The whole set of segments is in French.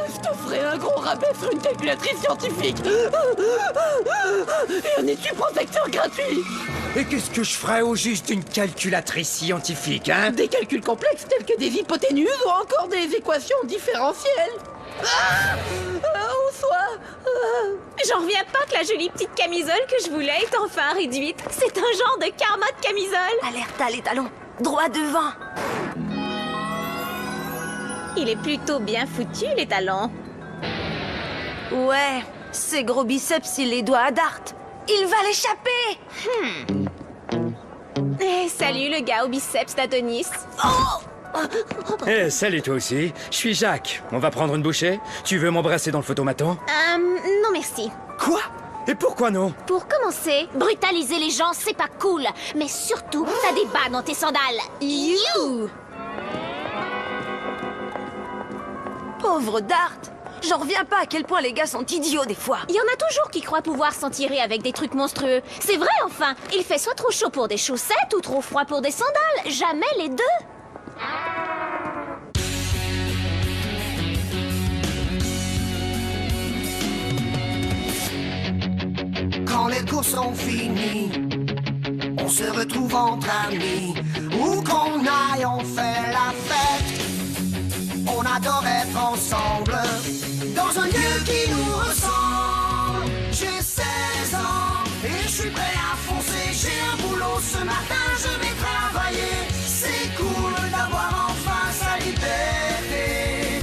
Je te ferai un gros rabais sur une calculatrice scientifique. Et un étui protecteur gratuit. Et qu'est-ce que je ferais au juste d'une calculatrice scientifique, hein? Des calculs complexes tels que des hypoténuses ou encore des équations différentielles. Au soir. J'en reviens pas que la jolie petite camisole que je voulais est enfin réduite. C'est un genre de karma de camisole. Alerta les talons, droit devant. Il est plutôt bien foutu, les talons. Ouais, ces gros biceps, il les doit à Dart. Il va l'échapper. Eh, salut le gars au biceps d'Adonis. Eh, salut toi aussi. Je suis Jacques. On va prendre une bouchée? Tu veux m'embrasser dans le photomaton? Non merci. Quoi? Et pourquoi non? Pour commencer, Brutaliser les gens, c'est pas cool. Mais surtout, t'as des bas dans tes sandales. you. Pauvre Dart. J'en reviens pas à quel point les gars sont idiots des fois. Il y en a toujours qui croient pouvoir s'en tirer avec des trucs monstrueux. C'est vrai enfin. Il fait soit trop chaud pour des chaussettes ou trop froid pour des sandales. Jamais les deux. Quand les cours sont finis, on se retrouve entre amis. Où qu'on aille, on fait la fête. On adore être ensemble, dans un lieu qui nous ressemble. J'ai 16 ans et je suis prêt à foncer. J'ai un boulot ce matin, je vais travailler. C'est cool d'avoir enfin sa liberté.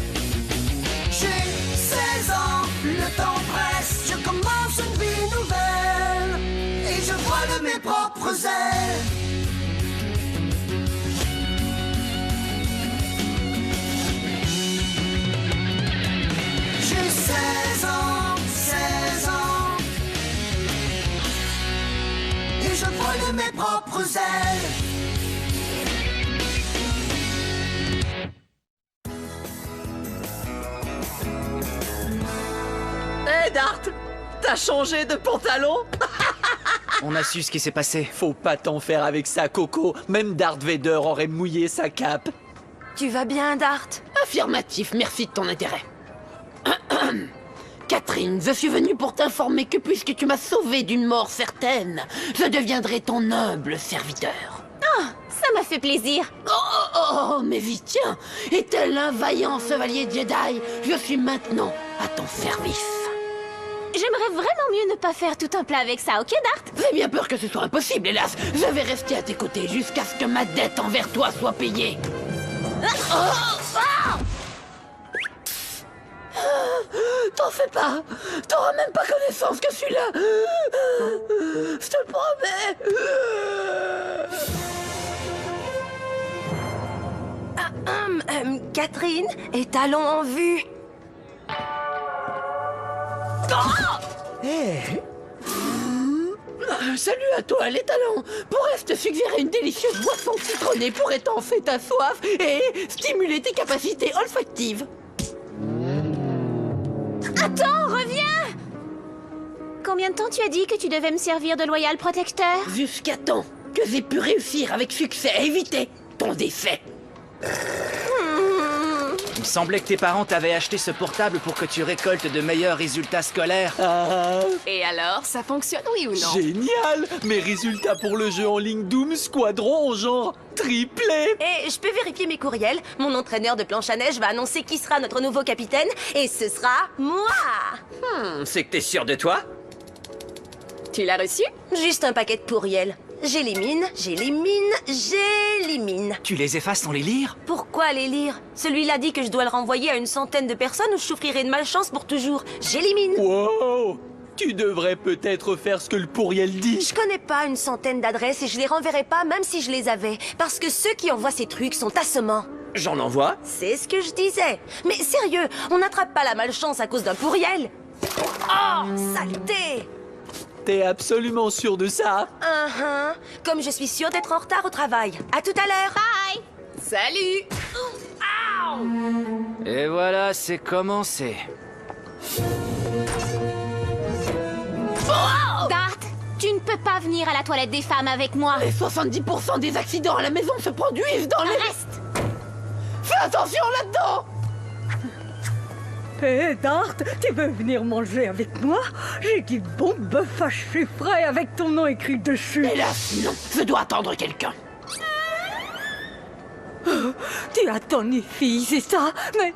J'ai 16 ans, le temps presse. Je commence une vie nouvelle et je vole de mes propres ailes. J'ai 16 ans, 16 ans et je vole de mes propres ailes. Hé Dart, t'as changé de pantalon? On a su ce qui s'est passé. Faut pas t'en faire avec ça, Coco. Même Darth Vader aurait mouillé sa cape. Tu vas bien, Dart? Affirmatif, merci de ton intérêt. Catherine, je suis venue pour t'informer que puisque tu m'as sauvée d'une mort certaine, je deviendrai ton humble serviteur. Ça m'a fait plaisir. Oh, mais vite, tiens, et tel un vaillant chevalier Jedi, je suis maintenant à ton service. J'aimerais vraiment mieux ne pas faire tout un plat avec ça, ok Dart? J'ai bien peur que ce soit impossible, hélas. Je vais rester à tes côtés jusqu'à ce que ma dette envers toi soit payée. T'en fais pas. T'auras même pas connaissance que je suis là. Je te le promets. Catherine et talons en vue. Salut à toi, les talents. Pourrais-je te suggérer une délicieuse boisson citronnée pour étancher ta soif et stimuler tes capacités olfactives? Attends, reviens! Combien de temps tu as dit que tu devais me servir de loyal protecteur? Jusqu'à temps que j'ai pu réussir avec succès à éviter ton décès. Il me semblait que tes parents t'avaient acheté ce portable pour que tu récoltes de meilleurs résultats scolaires. Et alors, ça fonctionne, oui ou non? Génial! Mes résultats pour le jeu en ligne Doom Squadron ont genre triplé! Et je peux vérifier mes courriels. Mon entraîneur de planche à neige va annoncer qui sera notre nouveau capitaine. Et ce sera moi. C'est que t'es sûr de toi? Tu l'as reçu? Juste un paquet de courriels. J'élimine, j'élimine, j'élimine. Tu les effaces sans les lire? Pourquoi les lire? Celui-là dit que je dois le renvoyer à une centaine de personnes ou je souffrirai de malchance pour toujours. J'élimine. Wow! Tu devrais peut-être faire ce que le pourriel dit. Je connais pas une centaine d'adresses et je les renverrai pas même si je les avais. Parce que ceux qui envoient ces trucs sont assommants. J'en envoie? C'est ce que je disais. Mais sérieux, on n'attrape pas la malchance à cause d'un pourriel. Oh, saleté! T'es absolument sûr de ça? Comme je suis sûre d'être en retard au travail. À tout à l'heure. Bye! Salut! Et voilà, c'est commencé. Dart, tu ne peux pas venir à la toilette des femmes avec moi. Et 70% des accidents à la maison se produisent dans les... Reste! Fais attention là-dedans! Hé, Dart, tu veux venir manger avec moi? J'ai du bon bœuf haché frais avec ton nom écrit dessus. Hélas, non, je dois attendre quelqu'un. Tu attends une fille, c'est ça? Mais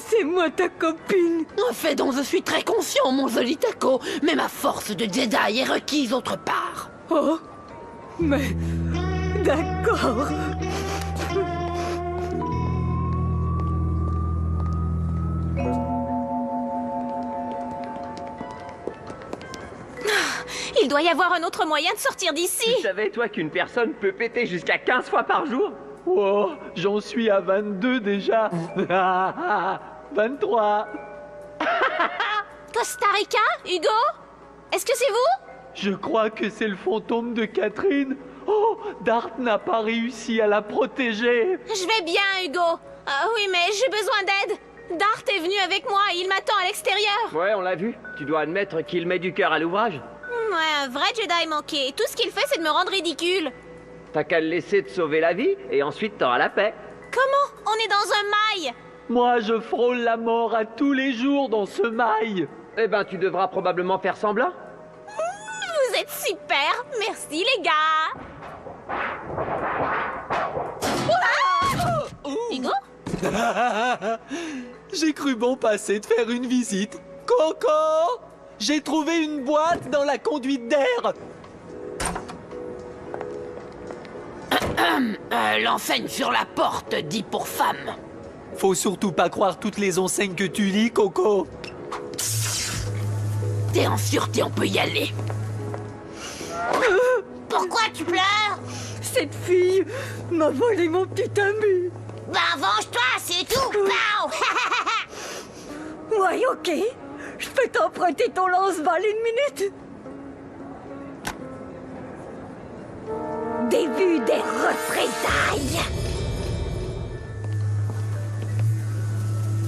c'est moi ta copine. En fait dont je suis très conscient, mon joli taco, mais ma force de Jedi est requise autre part. Oh, mais d'accord. Il doit y avoir un autre moyen de sortir d'ici. Tu savais, toi, qu'une personne peut péter jusqu'à 15 fois par jour? Oh, j'en suis à 22 déjà. 23. Costa Rica, Hugo? Est-ce que c'est vous? Je crois que c'est le fantôme de Catherine. Oh, Dart n'a pas réussi à la protéger. Je vais bien, Hugo. Oui, mais j'ai besoin d'aide. Dart est venu avec moi et il m'attend à l'extérieur. Ouais, on l'a vu. Tu dois admettre qu'il met du cœur à l'ouvrage. Ouais, un vrai Jedi manqué. Tout ce qu'il fait, c'est de me rendre ridicule. T'as qu'à le laisser te sauver la vie et ensuite t'auras la paix. Comment? On est dans un mail. Moi, je frôle la mort à tous les jours dans ce mail. Eh ben, tu devras probablement faire semblant. Vous êtes super. Merci, les gars. Hugo? J'ai cru bon passer de faire une visite. Coco! J'ai trouvé une boîte dans la conduite d'air. L'enseigne sur la porte dit pour femme. Faut surtout pas croire toutes les enseignes que tu lis, Coco. T'es en sûreté, on peut y aller. Pourquoi tu pleures? Cette fille m'a volé mon petit ami. Bah, venge-toi, c'est tout. Pow! Ouais, ok. Je peux t'emprunter ton lance-balles une minute. Début des représailles.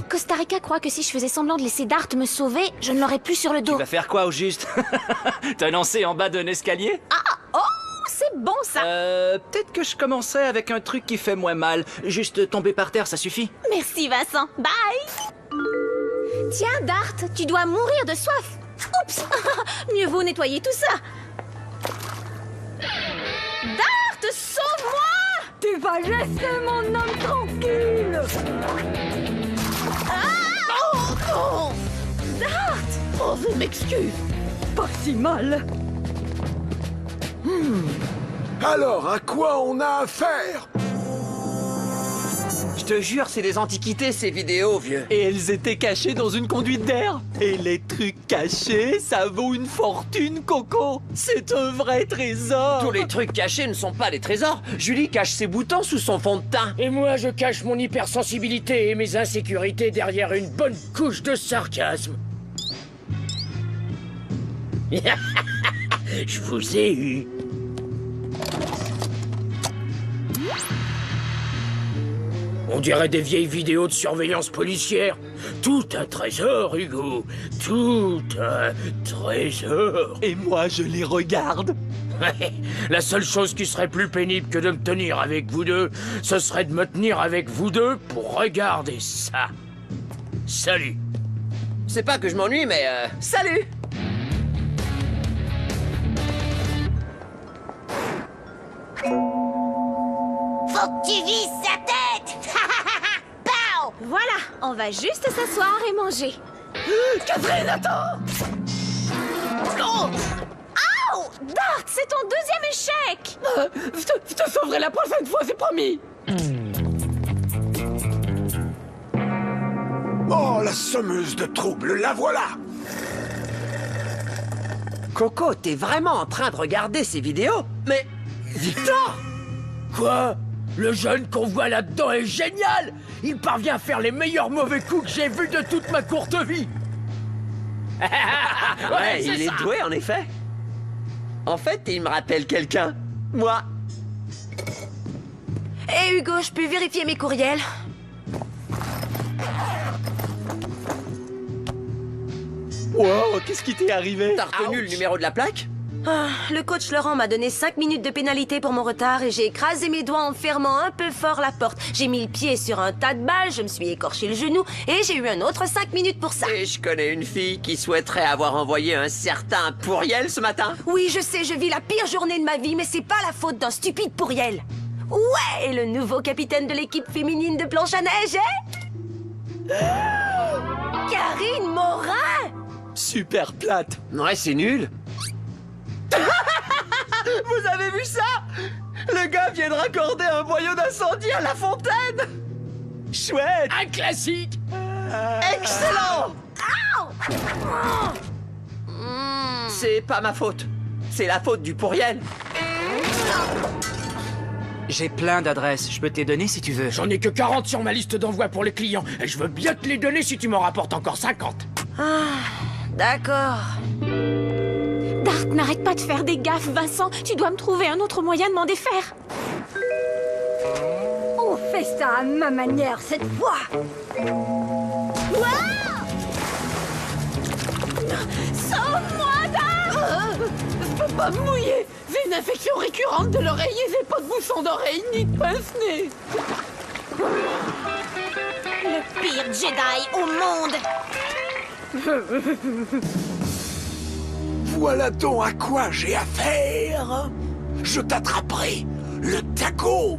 Costa Rica croit que si je faisais semblant de laisser Dart me sauver, je ne l'aurais plus sur le dos. Tu vas faire quoi au juste? T'as lancé en bas d'un escalier? Oh, c'est bon ça. Peut-être que je commençais avec un truc qui fait moins mal. Juste tomber par terre, ça suffit. Merci Vincent. Bye. Tiens, Dart, tu dois mourir de soif. Oups. Mieux vaut nettoyer tout ça. Dart, sauve-moi. Tu vas laisser mon homme tranquille. Oh, Dart. oh, je m'excuse. Pas si mal. Alors, à quoi on a affaire? Je te jure, c'est des antiquités, ces vidéos, vieux. Et elles étaient cachées dans une conduite d'air. Et les trucs cachés, ça vaut une fortune, Coco. C'est un vrai trésor. Tous les trucs cachés ne sont pas des trésors. Julie cache ses boutons sous son fond de teint. Et moi, je cache mon hypersensibilité et mes insécurités derrière une bonne couche de sarcasme. Je vous ai eu. On dirait des vieilles vidéos de surveillance policière. Tout un trésor, Hugo. Tout un trésor. Et moi, je les regarde. La seule chose qui serait plus pénible que de me tenir avec vous deux, ce serait de me tenir avec vous deux pour regarder ça. Salut. C'est pas que je m'ennuie, mais salut. Faut que tu vises sa tête. Pow! Voilà, on va juste s'asseoir et manger. Catherine, attends. Oh, Oh! Dart, c'est ton deuxième échec. je te sauverai la prochaine fois, c'est promis. Oh, la semeuse de troubles, la voilà! Coco, t'es vraiment en train de regarder ces vidéos? Mais... Victor! Quoi? Le jeune qu'on voit là-dedans est génial! Il parvient à faire les meilleurs mauvais coups que j'ai vus de toute ma courte vie! Ouais, il est doué, en effet. En fait, il me rappelle quelqu'un. Moi. Hé Hugo, je peux vérifier mes courriels? Wow, qu'est-ce qui t'est arrivé? T'as retenu le numéro de la plaque? Ah, le coach Laurent m'a donné 5 minutes de pénalité pour mon retard et j'ai écrasé mes doigts en fermant un peu fort la porte. J'ai mis le pied sur un tas de balles, je me suis écorché le genou et j'ai eu un autre 5 minutes pour ça. Et je connais une fille qui souhaiterait avoir envoyé un certain Pourriel ce matin. Oui, je sais, je vis la pire journée de ma vie, mais c'est pas la faute d'un stupide Pourriel. Ouais, et le nouveau capitaine de l'équipe féminine de planche à neige est... Karine Morin! Super plate. Ouais, c'est nul. Vous avez vu ça? Le gars vient de raccorder un boyau d'incendie à la fontaine. Chouette. Un classique. Excellent. C'est pas ma faute. C'est la faute du Pourriel. J'ai plein d'adresses, je peux te les donner si tu veux. J'en ai que 40 sur ma liste d'envoi pour les clients. Et je veux bien te les donner si tu m'en rapportes encore 50. Ah, d'accord. Dart, n'arrête pas de faire des gaffes, Vincent. Tu dois me trouver un autre moyen de m'en défaire. On fait ça à ma manière cette fois. Sauve-moi, Dart! Je peux pas me mouiller. J'ai une infection récurrente de l'oreille et j'ai pas de bouchon d'oreille ni de pince-nez. Le pire Jedi au monde! Voilà donc à quoi j'ai affaire. Je t'attraperai, le taco.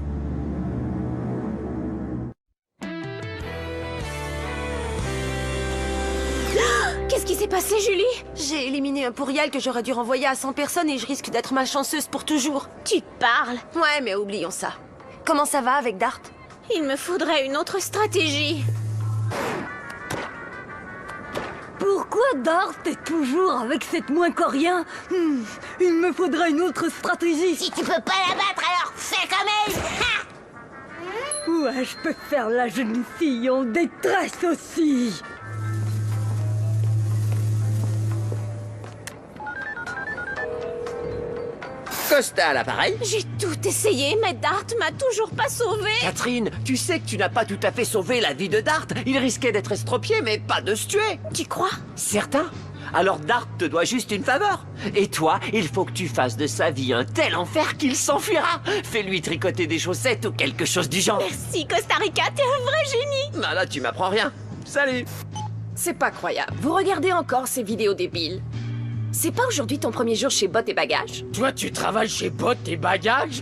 Qu'est-ce qui s'est passé, Julie? J'ai éliminé un Pourriel que j'aurais dû renvoyer à 100 personnes et je risque d'être malchanceuse pour toujours. Tu parles? Ouais, mais oublions ça. Comment ça va avec Dart? Il me faudrait une autre stratégie. Pourquoi Dart est toujours avec cette moins qu'Orien? Il me faudrait une autre stratégie. Si tu peux pas la battre, alors fais comme elle. Ouais, je peux faire la jeune fille en détresse aussi. Costa à l'appareil. J'ai tout essayé, mais Dart m'a toujours pas sauvée. Catherine, tu sais que tu n'as pas tout à fait sauvé la vie de Dart. Il risquait d'être estropié, mais pas de se tuer. Tu crois? Certain. Alors Dart te doit juste une faveur. Et toi, il faut que tu fasses de sa vie un tel enfer qu'il s'enfuira. Fais-lui tricoter des chaussettes ou quelque chose du genre. Merci, Costa Rica, t'es un vrai génie. Bah là, tu m'apprends rien. Salut. C'est pas croyable. Vous regardez encore ces vidéos débiles. C'est pas aujourd'hui ton premier jour chez Bot et Bagages? Toi, tu travailles chez Bot et Bagages?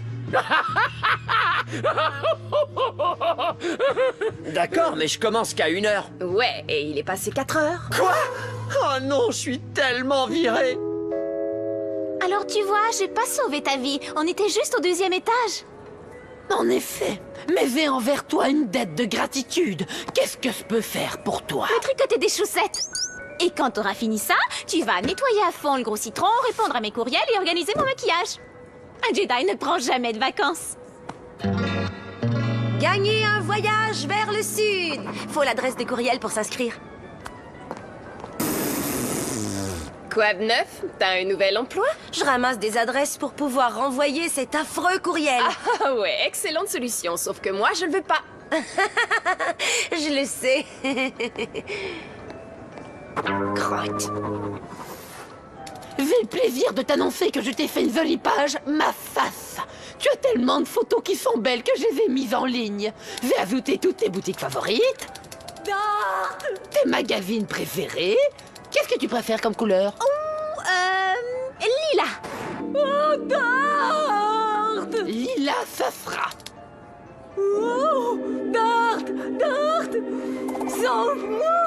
D'accord, mais je commence qu'à 1h. Ouais, et il est passé 4 heures. Quoi? Oh non, je suis tellement viré. Alors tu vois, j'ai pas sauvé ta vie. On était juste au 2e étage. En effet, mais j'ai envers toi une dette de gratitude. Qu'est-ce que je peux faire pour toi? Me tricoter des chaussettes. Et quand t'auras fini ça, tu vas nettoyer à fond le gros citron, répondre à mes courriels et organiser mon maquillage. Un Jedi ne prend jamais de vacances. Gagner un voyage vers le sud. Faut l'adresse de courriel pour s'inscrire. Quoi de neuf? T'as un nouvel emploi? Je ramasse des adresses pour pouvoir renvoyer cet affreux courriel. Ah ouais, excellente solution, sauf que moi, je le veux pas. Je le sais. Crotte. J'ai le plaisir de t'annoncer que je t'ai fait une jolie page, ma face. Tu as tellement de photos qui sont belles que je les ai mises en ligne. J'ai ajouté toutes tes boutiques favorites, tes magazines préférés. Qu'est-ce que tu préfères comme couleur? Lila. Oh, Dart! Lila, ça sera. Oh, Dart! Dart! Sauve-moi!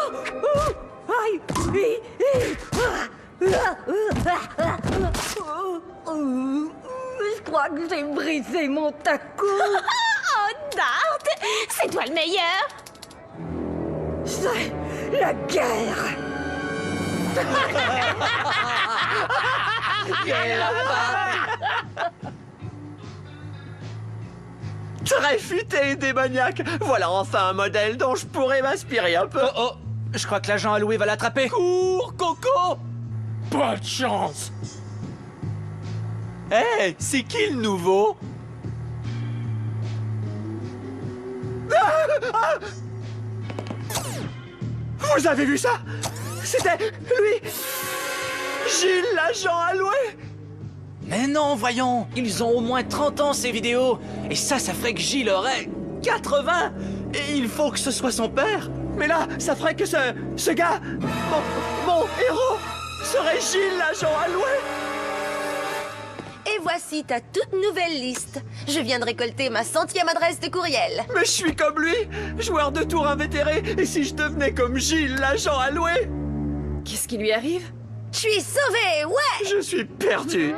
Oh, aïe! Je crois que j'ai brisé mon taco. Oh, Dart! C'est toi le meilleur! C'est la guerre! Très futé et démoniaque. Voilà enfin un modèle dont je pourrais m'inspirer un peu. Oh, je crois que l'agent Alloué va l'attraper. Cours, Coco! Pas de chance. Hé, c'est qui le nouveau? Vous avez vu ça? C'était lui! Gilles, l'agent Alloué! Mais non, voyons. Ils ont au moins 30 ans, ces vidéos. Et ça ferait que Gilles aurait 80. Et il faut que ce soit son père. Mais là, ça ferait que ce gars, mon héros, serait Gilles, l'agent alloué. Et voici ta toute nouvelle liste. Je viens de récolter ma 100e adresse de courriel. Mais je suis comme lui, joueur de tour invétéré. Et si je devenais comme Gilles, l'agent alloué? Qu'est-ce qui lui arrive? Je suis sauvée, ouais! Je suis perdu.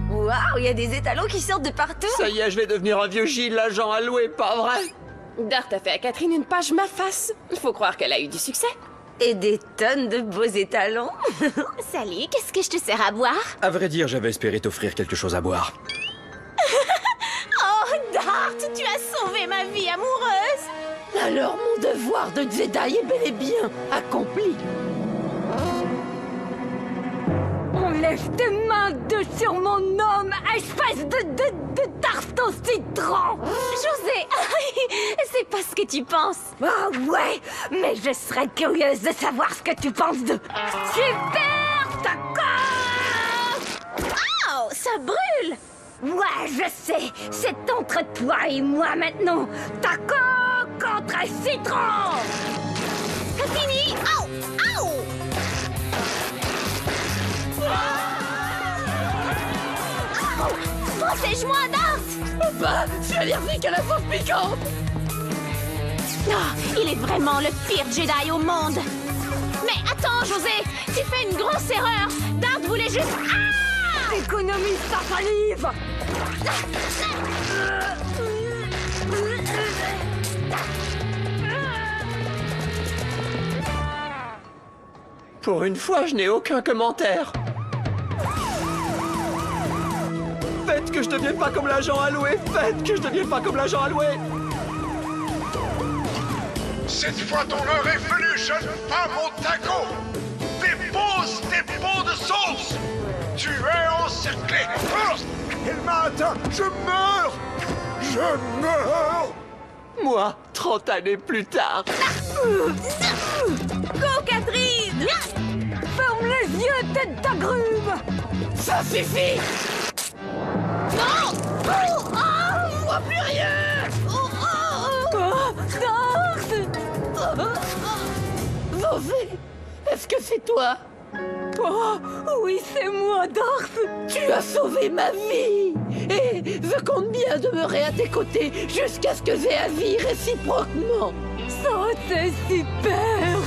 Waouh, il y a des étalons qui sortent de partout. Ça y est, je vais devenir un vieux Gilles, l'agent alloué, pas vrai? Dart a fait à Catherine une page ma face. Faut croire qu'elle a eu du succès. Et des tonnes de beaux étalons. Salut, qu'est-ce que je te sers à boire? À vrai dire, j'avais espéré t'offrir quelque chose à boire. Oh, Dart, tu as sauvé ma vie amoureuse! Alors mon devoir de Jedi est bel et bien accompli. Enlève tes mains de sur mon homme, espèce de tarte au citron! José, c'est pas ce que tu penses. Ah ouais, mais je serais curieuse de savoir ce que tu penses de Super Taco! Oh, ça brûle! Ouais, je sais, c'est entre toi et moi maintenant. Taco contre citron! C'est fini! Au! Au! Protège-moi, Dart! Bah, je suis allergique à la sauce piquante. Ah, il est vraiment le pire Jedi au monde. Mais attends, José, tu fais une grosse erreur. Dart voulait juste... Ah! Économise ta salive! Pour une fois, je n'ai aucun commentaire. Faites que je devienne pas comme l'agent alloué. Faites que je devienne pas comme l'agent alloué. Cette fois, ton heure est venue, jeune femme au taco. Dépose tes pots de sauce. Tu es encerclé. Elle m'a atteint. Je meurs. Je meurs. Moi, 30 années plus tard. Go, Catherine! Ferme les yeux, tête d'agrumes! Ça suffit. Non! Oh! Ah, je vois plus rien! Oh! Oh! Dart! José, est-ce que c'est toi? Oh, oui, c'est moi, Dart! Tu as sauvé ma vie! Et je compte bien demeurer à tes côtés jusqu'à ce que j'ai agi réciproquement! Ça, c'est super!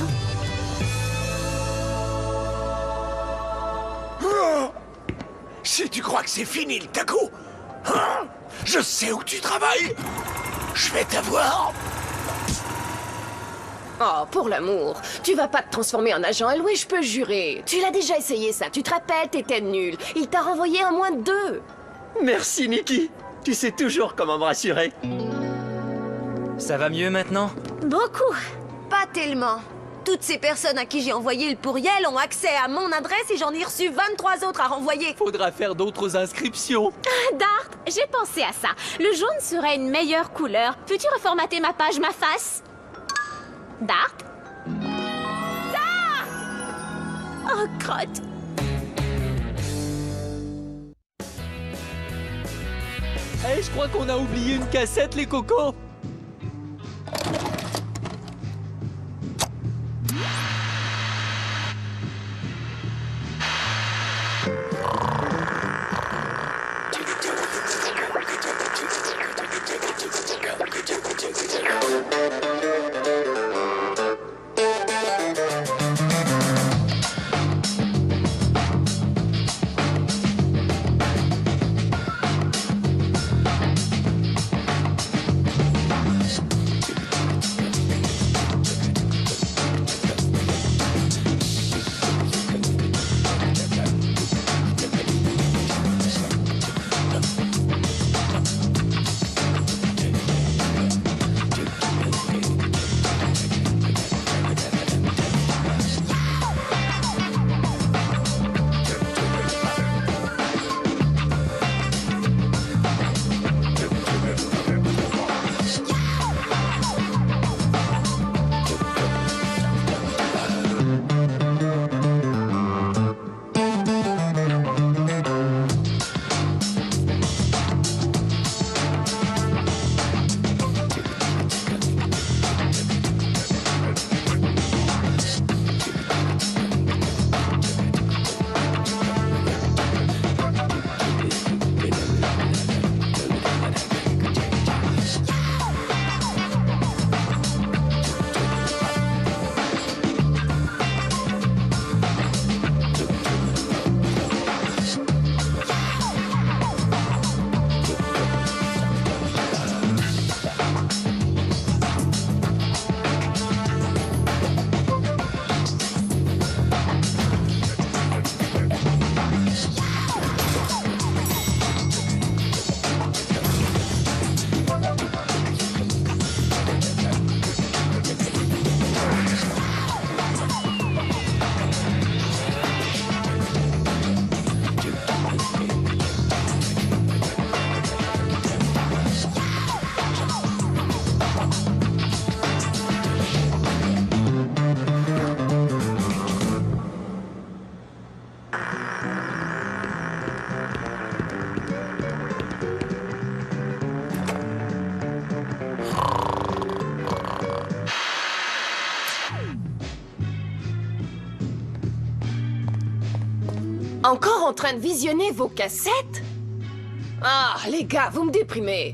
Oh, si tu crois que c'est fini le taco, hein, je sais où tu travailles. Je vais t'avoir. Oh, pour l'amour, tu vas pas te transformer en agent alloué, je peux jurer. Tu l'as déjà essayé ça, tu te rappelles, t'étais nul. Il t'a renvoyé en moins de 2. Merci, Nikki. Tu sais toujours comment me rassurer. Ça va mieux maintenant? Beaucoup. Pas tellement. Toutes ces personnes à qui j'ai envoyé le courriel ont accès à mon adresse et j'en ai reçu 23 autres à renvoyer. Faudra faire d'autres inscriptions. Dart, j'ai pensé à ça. Le jaune serait une meilleure couleur. Peux-tu reformater ma page, ma face? Dart? Dart! Oh, crotte. Hey, je crois qu'on a oublié une cassette, les cocos. Encore en train de visionner vos cassettes? Ah, les gars, vous me déprimez.